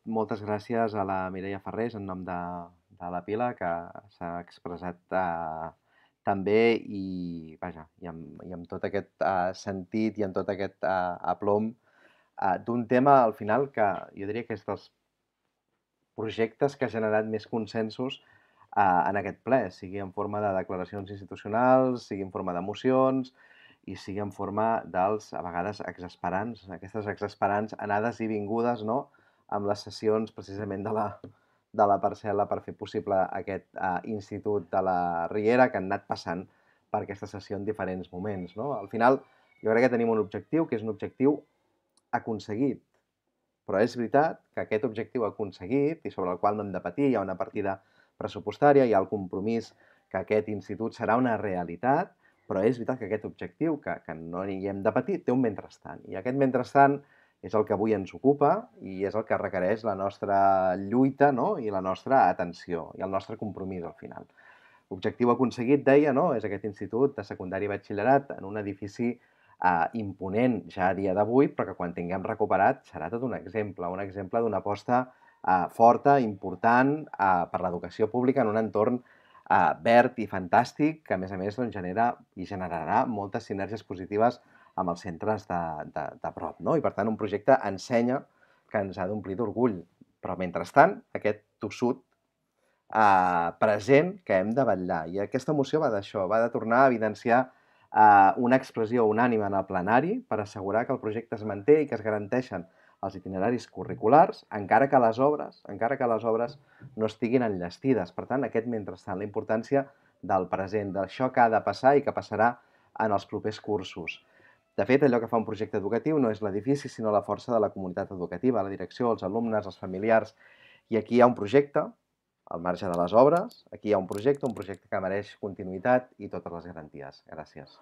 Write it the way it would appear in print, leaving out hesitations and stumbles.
moltes gràcies a la Mireia Ferrés en nom de la Pila, que s'ha expressat tan bé i, vaja, i amb tot aquest sentit i amb tot aquest aplom d'un tema, al final, que jo diria que és dels projectes que ha generat més consensos en aquest ple, sigui en forma de declaracions institucionals, sigui en forma de mocions i sigui en forma dels, a vegades, exasperants, aquestes exasperants anades i vingudes, no?, amb les sessions precisament de la parcel·la per fer possible aquest institut de la Riera, que han anat passant per aquesta sessió en diferents moments, no? Al final, jo crec que tenim un objectiu que és un objectiu aconseguit, però és veritat que aquest objectiu aconseguit i sobre el qual no hem de patir, hi ha una partida pressupostària, hi ha el compromís que aquest institut serà una realitat, però és veritat que aquest objectiu, que no hi hem de patir, té un mentrestant. I aquest mentrestant és el que avui ens ocupa i és el que requereix la nostra lluita, no?, i la nostra atenció i el nostre compromís al final. L'objectiu aconseguit, deia, no?, és aquest institut de secundària i batxillerat en un edifici imponent ja a dia d'avui, però que quan tinguem recuperat serà tot un exemple d'una aposta forta, important per l'educació pública en un entorn verd i fantàstic, que a més doncs, genera i generarà moltes sinergies positives amb els centres de prop, no? I per tant un projecte ensenya que ens ha d'omplir d'orgull, però mentrestant aquest tossut present que hem de vetllar. I aquesta moció va d'això, va de tornar a evidenciar una expressió unànime en el plenari per assegurar que el projecte es manté i que es garanteixen els itineraris curriculars, encara que les obres no estiguin enllestides. Per tant, aquest mentrestant, la importància del present, d'això que ha de passar i que passarà en els propers cursos. De fet, allò que fa un projecte educatiu no és l'edifici, sinó la força de la comunitat educativa, la direcció, els alumnes, els familiars. I aquí hi ha un projecte, al marge de les obres, aquí hi ha un projecte que mereix continuïtat i totes les garanties. Gràcies.